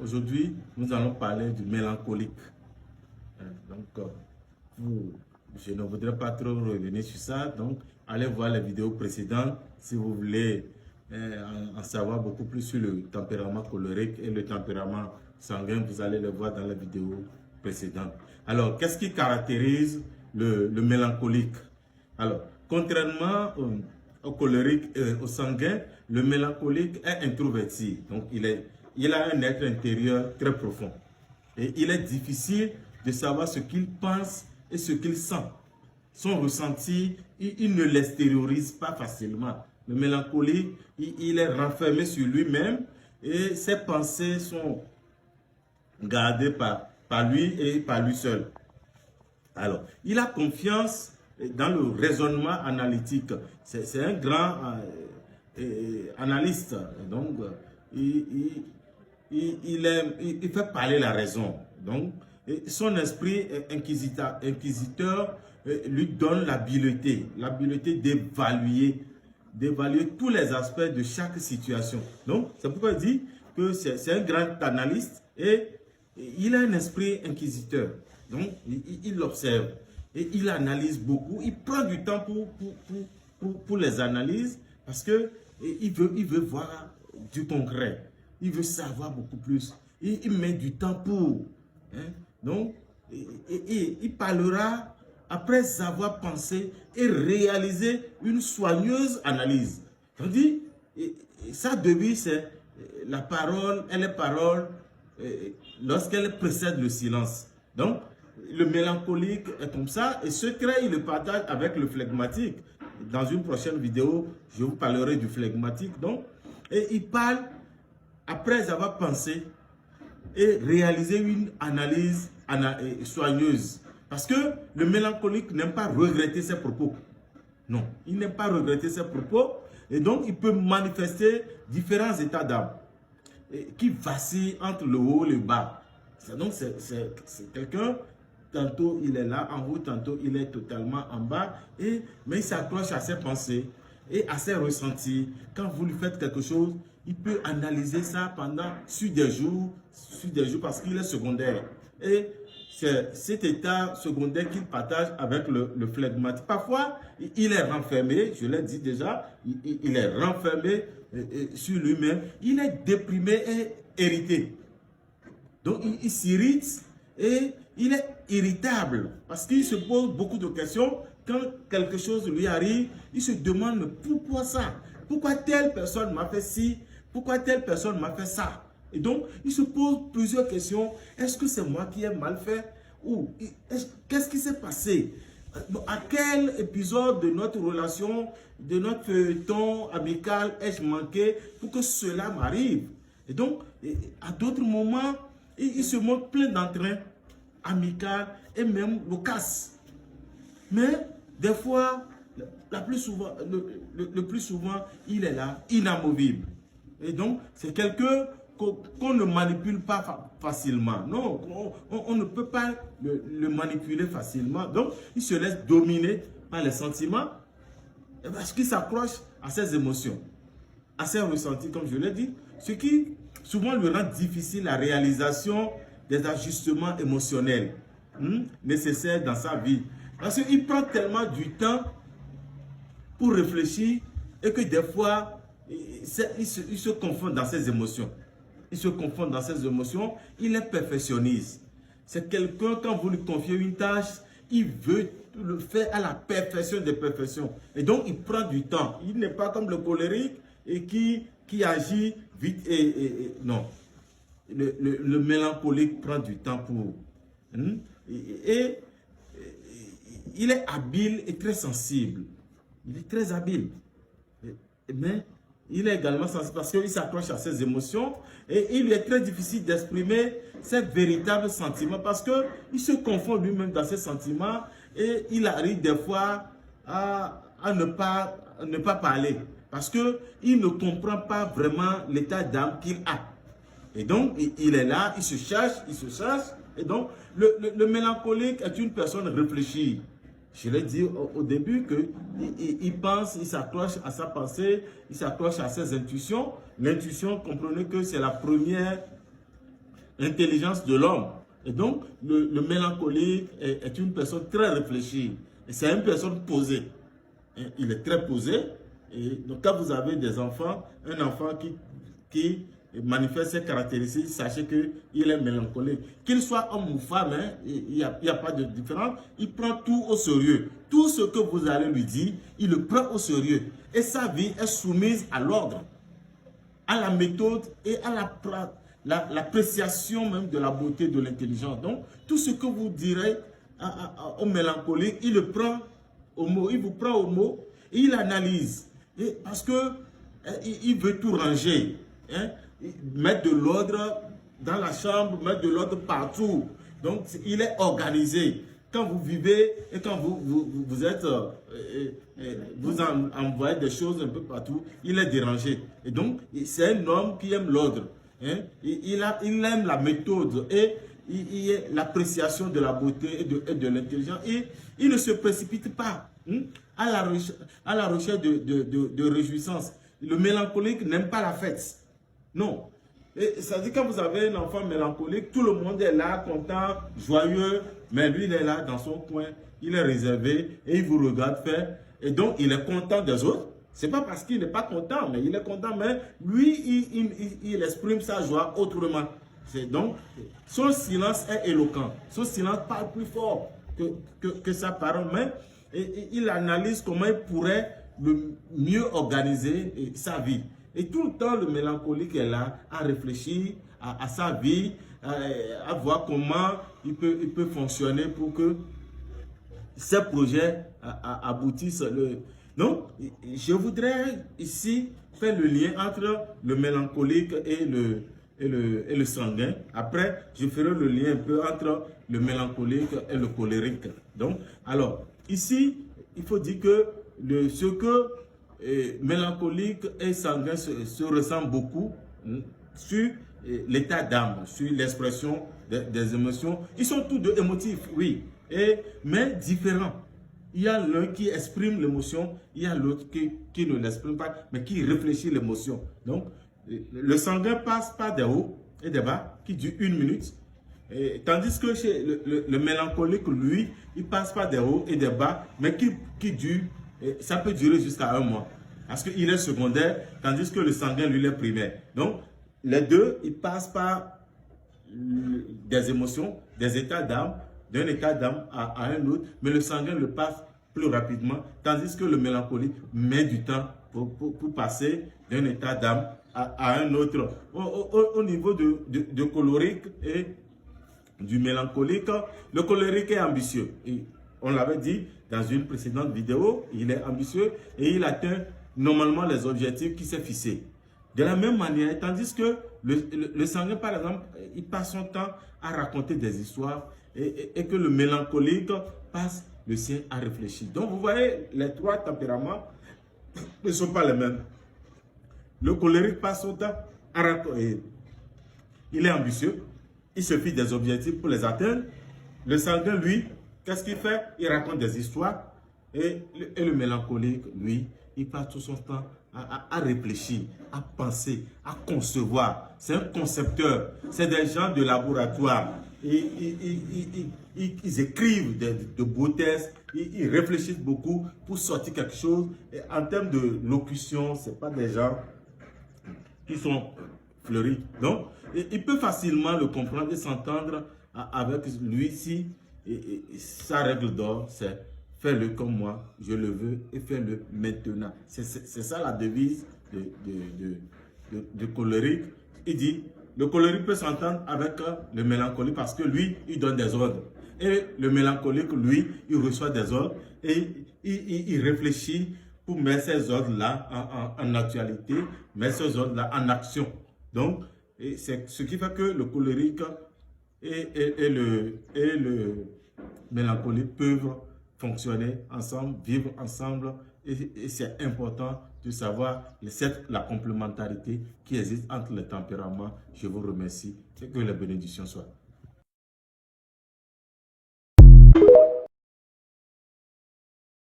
Aujourd'hui, nous allons parler du mélancolique. Je ne voudrais pas trop revenir sur ça. Donc, allez voir les vidéos précédentes si vous voulez en savoir beaucoup plus sur le tempérament colérique et le tempérament sanguin. Vous allez le voir dans les vidéos précédentes. Alors, qu'est-ce qui caractérise le mélancolique? Alors, contrairement au colérique et au sanguin, le mélancolique est introverti. Donc, il a un être intérieur très profond. Et il est difficile de savoir ce qu'il pense et ce qu'il sent. Son ressenti, il ne l'extériorise pas facilement. Le mélancolique, il est renfermé sur lui-même et ses pensées sont gardées par lui et par lui seul. Alors, il a confiance dans le raisonnement analytique. C'est un grand analyste. Donc, il fait parler la raison. Donc, son esprit inquisiteur lui donne l'habileté d'évaluer tous les aspects de chaque situation. Donc, c'est pourquoi il dit que c'est un grand analyste et il a un esprit inquisiteur. Donc, il observe et il analyse beaucoup. Il prend du temps pour les analyses parce que il veut voir du concret. Il veut savoir beaucoup plus. Il met du temps pour. Hein? Donc, il parlera après avoir pensé et réalisé une soigneuse analyse. Tandis, sa devise, c'est la parole, elle est parole lorsqu'elle précède le silence. Donc, le mélancolique est comme ça et ce trait, il le partage avec le flegmatique. Dans une prochaine vidéo, je vous parlerai du flegmatique. Donc, et il parle après avoir pensé et réalisé une analyse soigneuse. Parce que le mélancolique n'aime pas regretter ses propos. Non, il n'aime pas regretter ses propos. Et donc, il peut manifester différents états d'âme qui vacillent entre le haut et le bas. Donc, c'est quelqu'un, tantôt il est là en haut, tantôt il est totalement en bas. Mais il s'accroche à ses pensées et à ses ressentis. Quand vous lui faites quelque chose, il peut analyser ça sur des jours parce qu'il est secondaire. Et c'est cet état secondaire qu'il partage avec le flegmatique. Parfois, il est renfermé, je l'ai dit déjà, il est renfermé sur lui-même. Il est déprimé et irrité. Donc, il s'irrite et il est irritable parce qu'il se pose beaucoup de questions. Quand quelque chose lui arrive, il se demande pourquoi ça? Pourquoi telle personne m'a fait ci? Pourquoi telle personne m'a fait ça? Et donc, il se pose plusieurs questions. Est-ce que c'est moi qui ai mal fait? Ou qu'est-ce qui s'est passé? À quel épisode de notre relation, de notre feuilleton amical ai-je manqué pour que cela m'arrive? Et donc, à d'autres moments, il se montre plein d'entrain amical et même loquace. Mais des fois, le plus souvent, il est là, inamovible. Et donc, c'est quelqu'un qu'on ne manipule pas facilement. Non, on ne peut pas le manipuler facilement. Donc, il se laisse dominer par les sentiments parce qu'il s'accroche à ses émotions, à ses ressentis, comme je l'ai dit, ce qui souvent lui rend difficile la réalisation des ajustements émotionnels nécessaires dans sa vie. Parce qu'il prend tellement du temps pour réfléchir et que des fois, il se confond dans ses émotions. Il se confond dans ses émotions. Il est perfectionniste. C'est quelqu'un, quand vous lui confiez une tâche, il veut le faire à la perfection des perfections. Et donc, il prend du temps. Il n'est pas comme le colérique et qui agit vite non. Le mélancolique prend du temps pour... Et il est habile et très sensible. Il est très habile. Mais il est également sensible parce qu'il s'accroche à ses émotions et il lui est très difficile d'exprimer ses véritables sentiments parce qu'il se confond lui-même dans ses sentiments et il arrive des fois à ne pas parler parce qu'il ne comprend pas vraiment l'état d'âme qu'il a. Et donc, il est là, il se cherche. Et donc, le mélancolique est une personne réfléchie. Je l'ai dit au début qu'il pense, il s'accroche à sa pensée, il s'accroche à ses intuitions. L'intuition, comprenez que c'est la première intelligence de l'homme. Et donc, le mélancolique est une personne très réfléchie. Et c'est une personne posée. Il est très posé. Et donc, quand vous avez des enfants, un enfant qui manifeste ces caractéristiques, sachez qu'il est mélancolique. Qu'il soit homme ou femme, hein, il n'y a pas de différence. Il prend tout au sérieux. Tout ce que vous allez lui dire, il le prend au sérieux. Et sa vie est soumise à l'ordre, à la méthode et à l'appréciation même de la beauté de l'intelligence. Donc, tout ce que vous direz au mélancolique, il le prend au mot, il vous prend au mot et il analyse. Et parce que il veut tout ranger, hein, mettre de l'ordre dans la chambre, mettre de l'ordre partout. Donc, il est organisé. Quand vous vivez et quand vous êtes, vous envoyez des choses un peu partout, il est dérangé. Et donc, c'est un homme qui aime l'ordre. Hein? Il aime la méthode et l'appréciation de la beauté et de l'intelligence. Et il ne se précipite pas à la recherche de réjouissance. Le mélancolique n'aime pas la fête. Non. Et ça dit quand vous avez un enfant mélancolique, tout le monde est là, content, joyeux, mais lui il est là dans son coin, il est réservé et il vous regarde faire. Et donc il est content des autres. C'est pas parce qu'il n'est pas content, mais il est content, mais lui il exprime sa joie autrement. Donc son silence est éloquent. Son silence parle plus fort que sa parole, mais il analyse comment il pourrait le mieux organiser sa vie. Et tout le temps, le mélancolique est là à réfléchir à sa vie, à voir comment il peut fonctionner pour que ses projets aboutissent. Donc, je voudrais ici faire le lien entre le mélancolique et le sanguin. Après, je ferai le lien un peu entre le mélancolique et le colérique. Donc, alors, ici, il faut dire que ce que mélancolique et sanguin se ressemblent beaucoup sur l'état d'âme, sur l'expression des émotions. Ils sont tous deux émotifs, oui, mais différents. Il y a l'un qui exprime l'émotion, il y a l'autre qui ne l'exprime pas, mais qui réfléchit l'émotion. Donc, le sanguin passe par des hauts et des bas qui durent 1 minute. Tandis que chez le mélancolique, lui, il passe par des hauts et des bas, mais qui durent, ça peut durer jusqu'à 1 mois. Parce qu'il est secondaire, tandis que le sanguin, lui, est primaire. Donc, les deux, ils passent par des émotions, des états d'âme, d'un état d'âme à un autre, mais le sanguin le passe plus rapidement, tandis que le mélancolique met du temps pour passer d'un état d'âme à un autre. Au niveau de colérique et du mélancolique, le colérique est ambitieux. Et on l'avait dit dans une précédente vidéo, il est ambitieux et il atteint normalement les objectifs qu'il s'est fixés. De la même manière, tandis que le sanguin, par exemple, il passe son temps à raconter des histoires et que le mélancolique passe le sien à réfléchir. Donc, vous voyez, les trois tempéraments ne sont pas les mêmes. Le colérique passe son temps à raconter. Il est ambitieux, il se fixe des objectifs pour les atteindre. Le sanguin, lui, qu'est-ce qu'il fait? Il raconte des histoires. Et le mélancolique, lui, il passe tout son temps à réfléchir, à penser, à concevoir. C'est un concepteur. C'est des gens de laboratoire. Ils écrivent de beaux textes. Ils réfléchissent beaucoup pour sortir quelque chose. Et en termes de locution, ce n'est pas des gens qui sont fleuris. Donc, il peut facilement le comprendre et s'entendre avec lui si sa règle d'or, c'est fais-le comme moi, je le veux et fais-le maintenant. C'est ça la devise de colérique. Il dit, le colérique peut s'entendre avec le mélancolique parce que lui, il donne des ordres. Et le mélancolique, lui, il reçoit des ordres et il réfléchit pour mettre ces ordres-là en actualité, mettre ces ordres-là en action. Donc, c'est ce qui fait que le colérique et le mélancolique peuvent fonctionner ensemble, vivre ensemble. Et c'est important de savoir la complémentarité qui existe entre les tempéraments. Je vous remercie et que les bénédictions soient.